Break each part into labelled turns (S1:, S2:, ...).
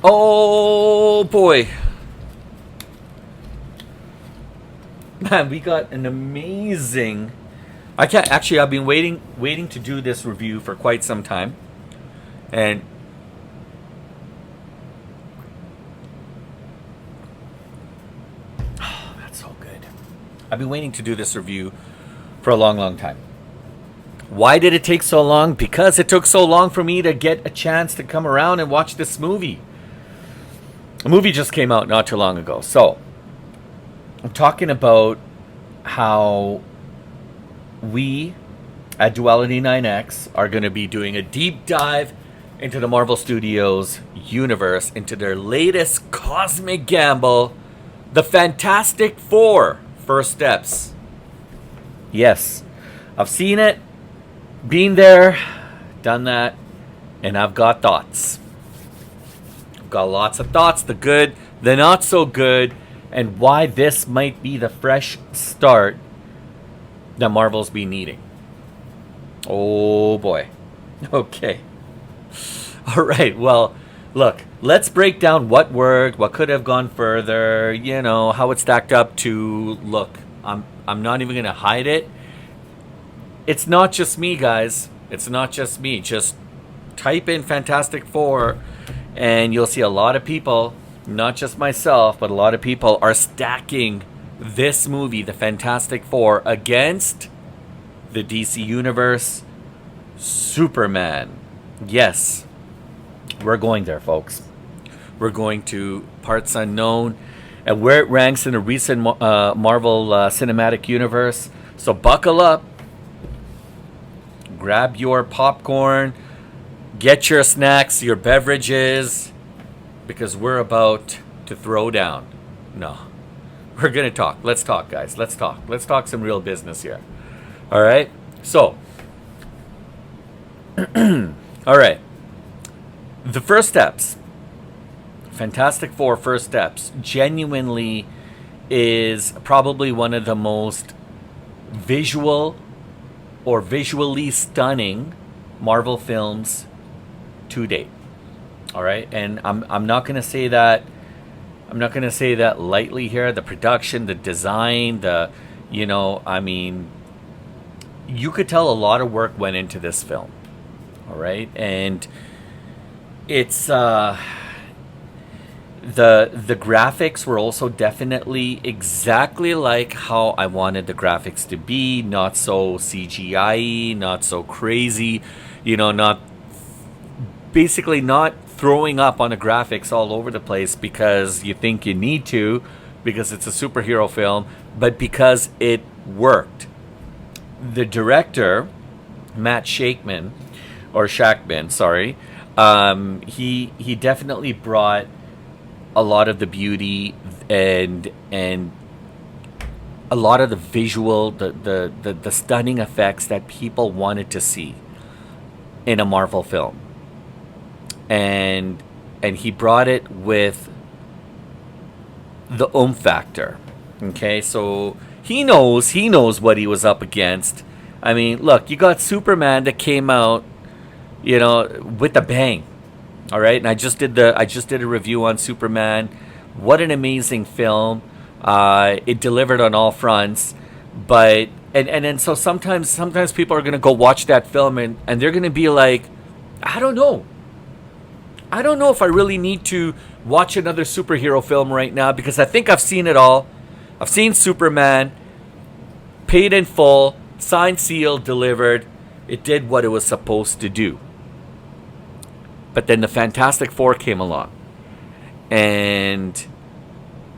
S1: Oh boy, man, we got an amazing. I can't actually. I've been waiting to do this review for quite some time, and oh, that's so good. I've been waiting to do this review for a long, long time. Why did it take so long? Because it took so long for me to get a chance to come around and watch this movie. The movie just came out not too long ago. So, I'm talking about how we at Duality 9X are going to be doing a deep dive into the Marvel Studios universe, into their latest cosmic gamble, the Fantastic Four First Steps. Yes, I've seen it, been there, done that, and I've got thoughts. I've got lots of thoughts, the good, the not so good, and why this might be the fresh start that Marvel's been needing. Oh boy. Okay. All right, well, look, let's break down what worked, what could have gone further, how it stacked up to. Look, I'm not even going to hide it. It's not just me, guys. It's not just me. Just type in Fantastic Four and you'll see a lot of people, not just myself, but a lot of people are stacking this movie, the Fantastic Four, against the DC Universe, Superman. Yes, we're going there, folks. We're going to Parts Unknown and where it ranks in the recent Marvel Cinematic Universe. So buckle up. Grab your popcorn. Get your snacks, your beverages. Because we're about to throw down. No. We're going to talk. Let's talk, guys. Let's talk. Let's talk some real business here. All right? So. All right. The first steps. Fantastic Four First Steps genuinely is probably one of the most visual or visually stunning Marvel films to date. All right? And I'm not going to say that lightly here. The production, the design, you could tell a lot of work went into this film. All right? And it's the graphics were also definitely exactly like how I wanted the graphics to be. Not so CGI, not so crazy, not throwing up on the graphics all over the place because you think you need to, because it's a superhero film, but because it worked. The director, Matt Shakman, he definitely brought a lot of the beauty and a lot of the visual, the stunning effects that people wanted to see in a Marvel film. And he brought it with the oomph factor. Okay, so he knows what he was up against. I mean, look, you got Superman that came out, with a bang. All right, and I just did a review on Superman. What an amazing film! It delivered on all fronts. But and so sometimes people are gonna go watch that film and they're gonna be like, I don't know if I really need to watch another superhero film right now because I think I've seen it all. I've seen Superman, paid in full, signed, sealed, delivered. It did what it was supposed to do. But then the Fantastic Four came along. And,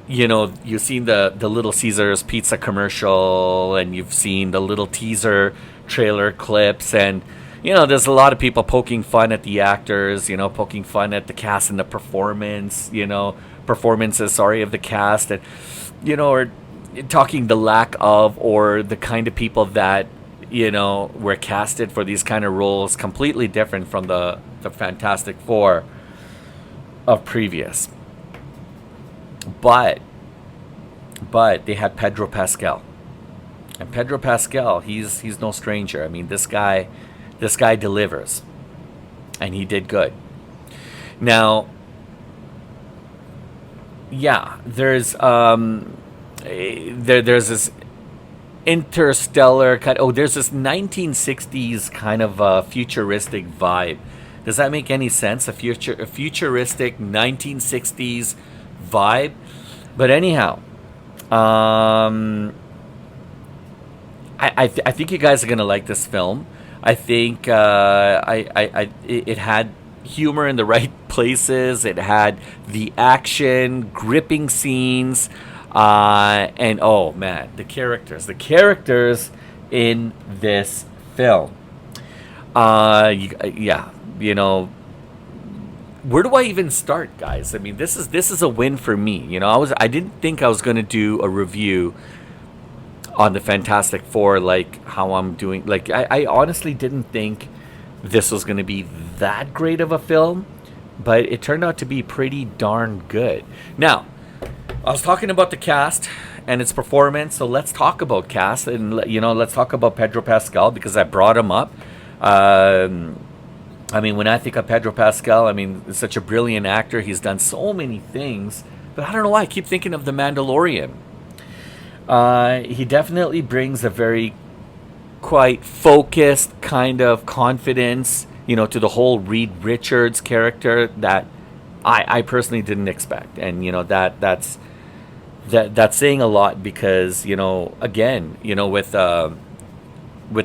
S1: you've seen the Little Caesars pizza commercial, and you've seen the little teaser trailer clips, and, there's a lot of people poking fun at the actors, poking fun at the cast and the performances of the cast, and, or talking the lack of, or the kind of people that, were casted for these kind of roles, completely different from the Fantastic Four of previous. But they had Pedro Pascal. And Pedro Pascal, he's no stranger. I mean, this guy delivers. And he did good. Now, yeah, there's this interstellar kind. Oh, there's this 1960s kind of futuristic vibe. Does that make any sense? A futuristic 1960s vibe. But anyhow, um, I think you guys are gonna like this film. I think it had humor in the right places. It had the action, gripping scenes, and oh man, the characters in this film. Yeah, you know, where do I even start, guys? I mean, this is a win for me. I didn't think I was gonna do a review on the Fantastic Four, like how I'm doing. Like I honestly didn't think this was going to be that great of a film, but it turned out to be pretty darn good. Now, I was talking about the cast and its performance, so let's talk about cast and let's talk about Pedro Pascal because I brought him up. I mean, when I think of Pedro Pascal, I mean, he's such a brilliant actor. He's done so many things, but I don't know why I keep thinking of The Mandalorian. He definitely brings a very quite focused kind of confidence, to the whole Reed Richards character that I personally didn't expect, and that's saying a lot because again with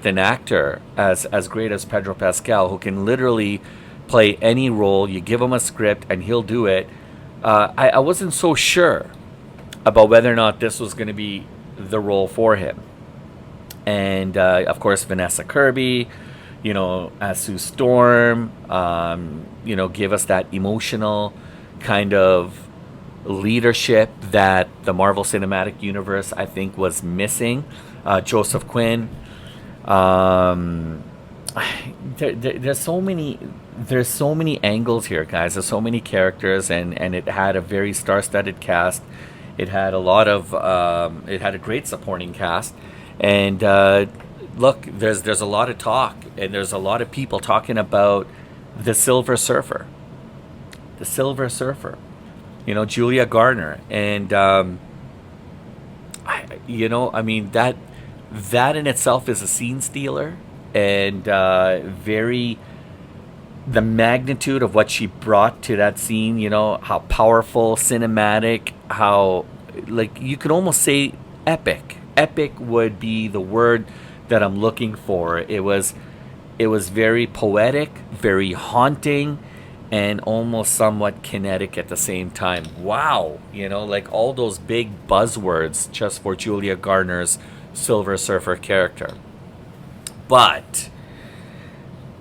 S1: an actor as great as Pedro Pascal who can literally play any role. You give him a script and he'll do it. I wasn't so sure about whether or not this was going to be the role for him. And of course, Vanessa Kirby, as Sue Storm, give us that emotional kind of leadership that the Marvel Cinematic Universe, I think, was missing. Joseph Quinn. There's so many angles here, guys. There's so many characters, and it had a very star-studded cast. It had it had a great supporting cast, and look, there's a lot of talk, and there's a lot of people talking about the Silver Surfer, Julia Garner, and I mean that in itself is a scene stealer, and the magnitude of what she brought to that scene, how powerful, cinematic, how, like, you could almost say epic. Epic would be the word that I'm looking for. It was very poetic, very haunting, and almost somewhat kinetic at the same time. Wow, like all those big buzzwords just for Julia Garner's Silver Surfer character. But,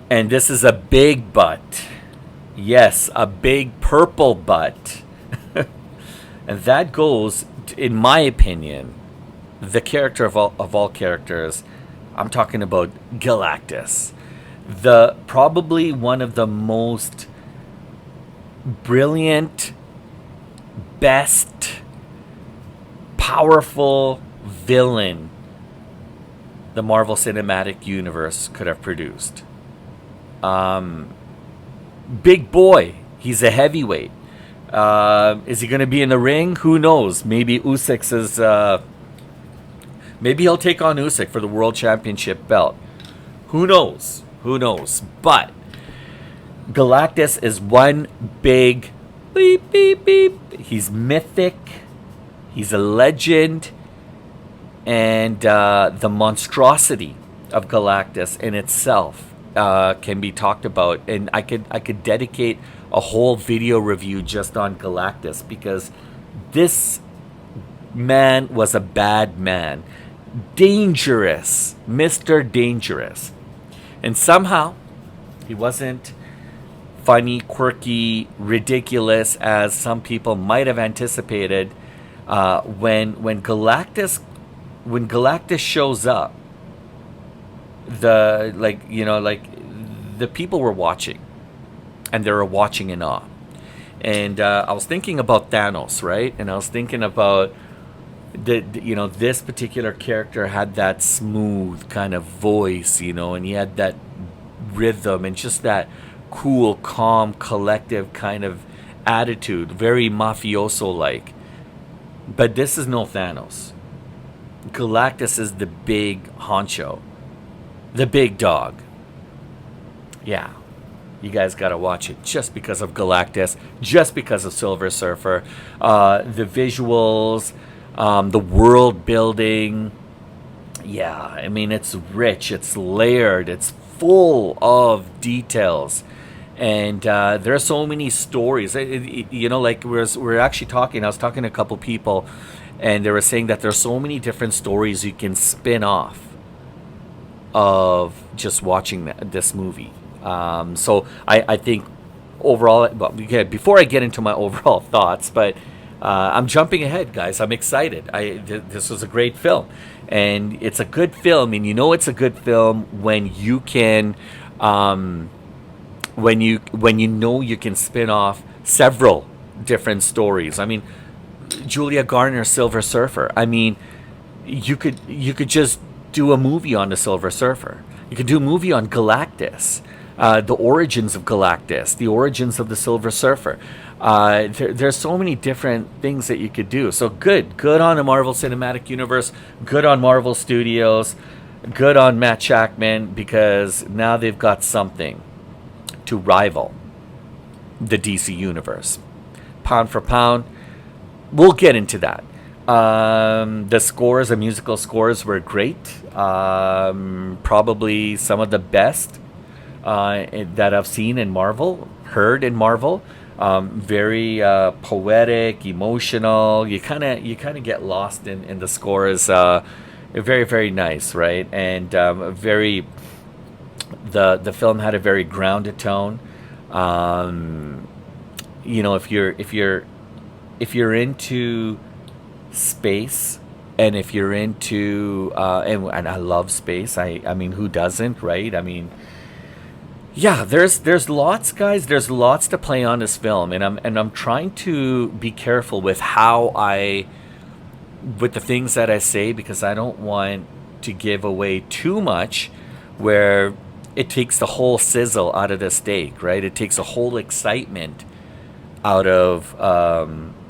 S1: and this is a big but, yes, a big purple but, and that goes, in my opinion, the character of all characters. I'm talking about Galactus, probably one of the most brilliant, best, powerful villain the Marvel Cinematic Universe could have produced. Big boy. He's a heavyweight. Is he going to be in the ring? Who knows? Maybe Usyk is. Maybe he'll take on Usyk for the World Championship belt. Who knows? Who knows? But Galactus is one big beep beep beep. He's mythic. He's a legend, and the monstrosity of Galactus in itself can be talked about, and I could dedicate a whole video review just on Galactus because this man was a bad man, dangerous, Mr. Dangerous, and somehow he wasn't funny, quirky, ridiculous as some people might have anticipated. When Galactus shows up, the people were watching, and they were watching in awe. And I was thinking about Thanos, right? And I was thinking about this particular character had that smooth kind of voice, and he had that rhythm and just that cool, calm, collective kind of attitude, very mafioso like. But this is no Thanos. Galactus is the big honcho, the big dog. Yeah, you guys got to watch it just because of Galactus, just because of Silver Surfer, the visuals, the world building. Yeah, I mean, it's rich, it's layered, it's full of details. And there are so many stories. Like we're actually talking. I was talking to a couple people, and they were saying that there's so many different stories you can spin off of just watching this movie. So I think overall, well, before I get into my overall thoughts, but I'm jumping ahead, guys. I'm excited. This was a great film, and it's a good film, and you know it's a good film when you can, when you know you can spin off several different stories. I mean, Julia Garner, Silver Surfer. I mean, you could just do a movie on the Silver Surfer. You could do a movie on Galactus, the origins of Galactus, the origins of the Silver Surfer. There's so many different things that you could do. So good on the Marvel Cinematic Universe, good on Marvel Studios, good on Matt Shackman, because now they've got something to rival the DC Universe. Pound for pound, we'll get into that. The musical scores were great. Probably some of the best that I've seen in Marvel, heard in Marvel. Very poetic, emotional. You kind of get lost in the scores. Very very nice, right? And very the film had a very grounded tone. If you're into space, and if you're into and I love space. I mean, who doesn't, right? I mean, yeah, there's lots, guys. There's lots to play on this film, and I'm trying to be careful with with the things that I say, because I don't want to give away too much where it takes the whole sizzle out of the steak, right? It takes a whole excitement out of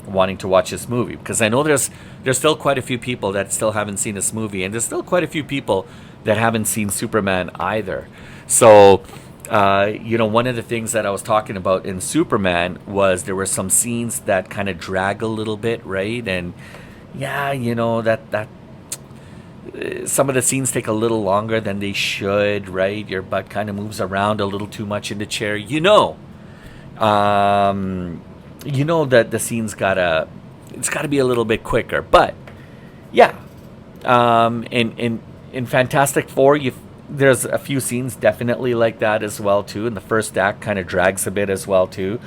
S1: wanting to watch this movie, because I know there's still quite a few people that still haven't seen this movie, and there's still quite a few people that haven't seen Superman either. So, one of the things that I was talking about in Superman was there were some scenes that kind of drag a little bit, right? And yeah, that some of the scenes take a little longer than they should, right? Your butt kind of moves around a little too much in the chair, that the scene's gotta be a little bit quicker. But yeah, in Fantastic Four, there's a few scenes definitely like that as well too, and the first act kind of drags a bit as well too.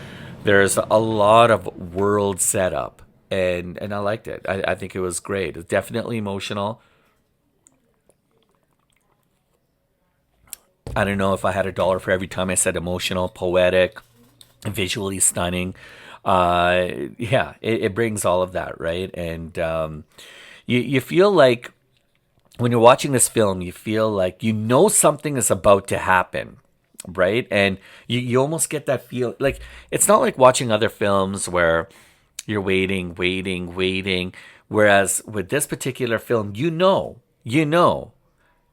S1: There's a lot of world setup, and I liked it. I think it was great. It's definitely emotional. I don't know if I had a dollar for every time I said emotional, poetic, visually stunning. Yeah, it brings all of that, right? And you feel like when you're watching this film, you feel like something is about to happen, right? And you almost get that feel. Like, it's not like watching other films where you're waiting, waiting, waiting. Whereas with this particular film, you know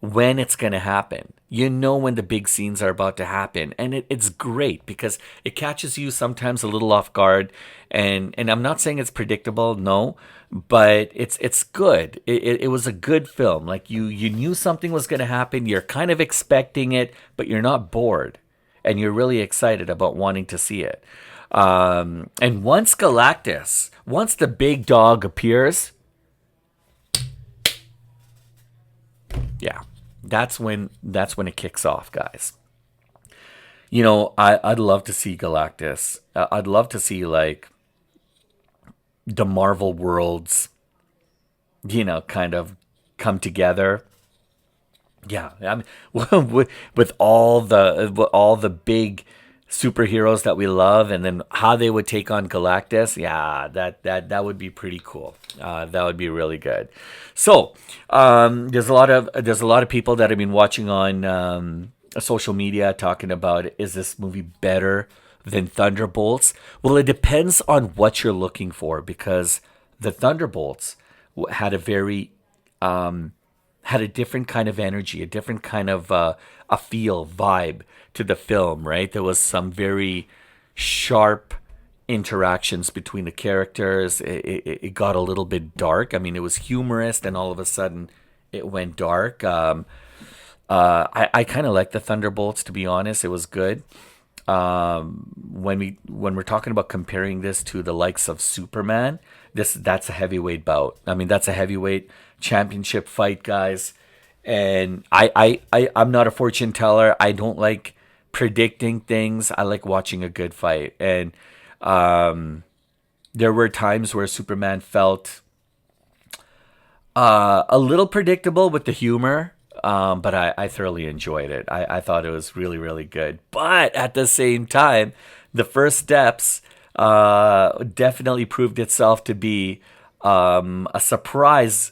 S1: when it's going to happen. You know when the big scenes are about to happen. And it's great because it catches you sometimes a little off guard. And I'm not saying it's predictable, no, but it's good. It was a good film. Like, you knew something was going to happen. You're kind of expecting it, but you're not bored. And you're really excited about wanting to see it. And once the big dog appears, yeah, that's when it kicks off, guys. I'd love to see Galactus. I'd love to see, like, the Marvel worlds, kind of come together. Yeah, I mean, with all the big superheroes that we love, and then how they would take on Galactus. Yeah, that would be pretty cool. That would be really good. So, there's a lot of people that have been watching on social media talking about, is this movie better than Thunderbolts? Well, it depends on what you're looking for, because The Thunderbolts had a very had a different kind of energy, a different kind of a feel, vibe to the film, right? There was some very sharp interactions between the characters. It got a little bit dark. I mean, it was humorous, and all of a sudden it went dark. I kind of like the Thunderbolts, to be honest. It was good. When we're talking about comparing this to the likes of Superman, that's a heavyweight bout. I mean, that's a heavyweight championship fight, guys. And I'm not a fortune teller. I don't like predicting things. I like watching a good fight. And there were times where Superman felt a little predictable with the humor. But I thoroughly enjoyed it. I thought it was really, really good. But at the same time, the first steps definitely proved itself to be a surprise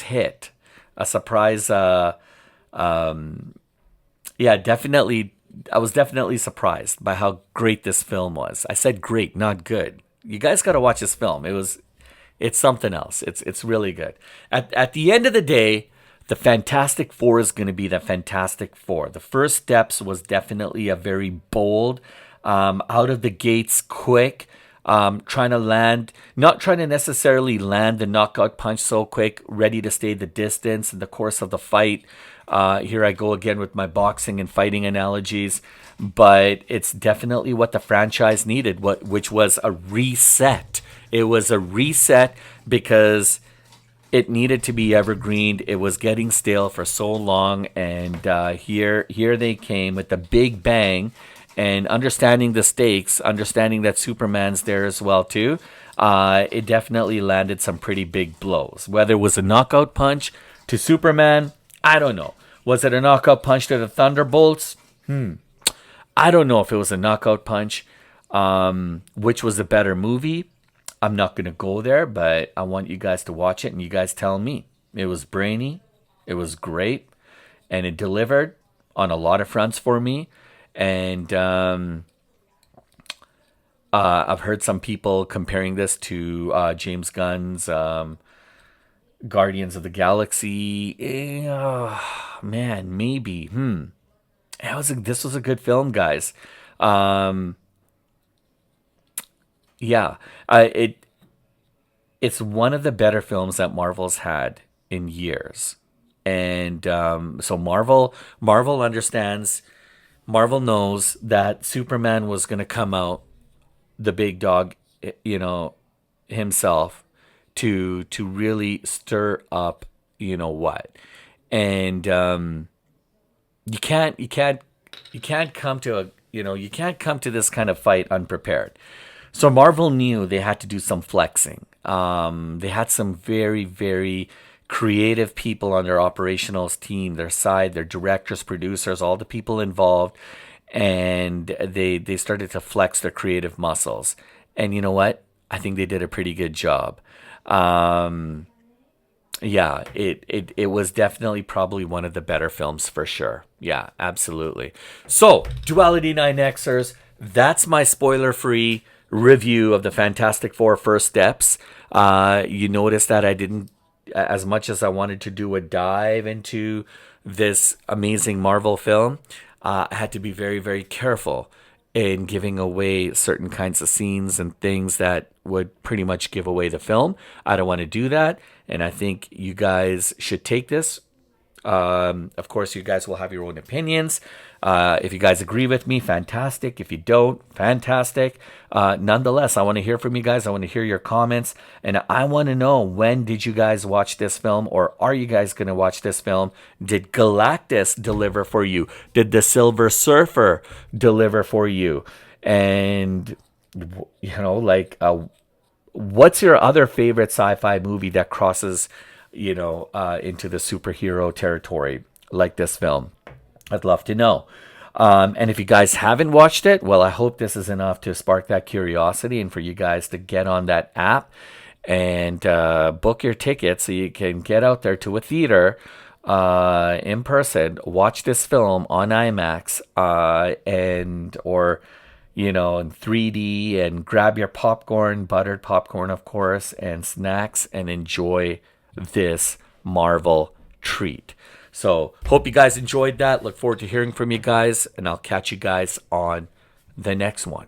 S1: hit, a surprise. Yeah, definitely. I was definitely surprised by how great this film was. I said great, not good. You guys got to watch this film. It's something else. It's really good. At the end of the day, the Fantastic Four is going to be the Fantastic Four. The first steps was definitely a very bold, out of the gates, quick, trying to land, not trying to necessarily land the knockout punch so quick, ready to stay the distance in the course of the fight. Here I go again with my boxing and fighting analogies, but it's definitely what the franchise needed, which was a reset. It was a reset because it needed to be evergreen. It was getting stale for so long, and here they came with the big bang, and understanding the stakes, understanding that Superman's there as well too. It definitely landed some pretty big blows. Whether it was a knockout punch to Superman, I don't know. Was it a knockout punch to the Thunderbolts? I don't know if it was a knockout punch. Which was a better movie? I'm not going to go there, but I want you guys to watch it and you guys tell me. It was brainy, it was great, and it delivered on a lot of fronts for me. And I've heard some people comparing this to James Gunn's Guardians of the Galaxy. Man, maybe. This was a good film, guys. Yeah, it's one of the better films that Marvel's had in years, and so Marvel understands, Marvel knows that Superman was going to come out the big dog, himself, to really stir up, what, and you can't come to this kind of fight unprepared. So Marvel knew they had to do some flexing. They had some very, very creative people on their operational team, their side, their directors, producers, all the people involved. And they started to flex their creative muscles. And you know what? I think they did a pretty good job. Yeah, it was definitely probably one of the better films for sure. Yeah, absolutely. So, Duality 9Xers, that's my spoiler-free review of the Fantastic Four First Steps. You notice that I didn't, as much as I wanted to do a dive into this amazing Marvel film, I had to be very, very careful in giving away certain kinds of scenes and things that would pretty much give away the film. I don't want to do that, and I think you guys should take this. Of course, you guys will have your own opinions. If you guys agree with me, fantastic. If you don't, fantastic. Nonetheless, I want to hear from you guys. I want to hear your comments. And I want to know, when did you guys watch this film? Or are you guys going to watch this film? Did Galactus deliver for you? Did the Silver Surfer deliver for you? And, what's your other favorite sci-fi movie that crosses into the superhero territory like this film? I'd love to know. And if you guys haven't watched it, well, I hope this is enough to spark that curiosity and for you guys to get on that app and book your ticket so you can get out there to a theater in person, watch this film on IMAX, in 3D, and grab your popcorn, buttered popcorn, of course, and snacks, and enjoy this Marvel treat. So, hope you guys enjoyed that. Look forward to hearing from you guys, and I'll catch you guys on the next one.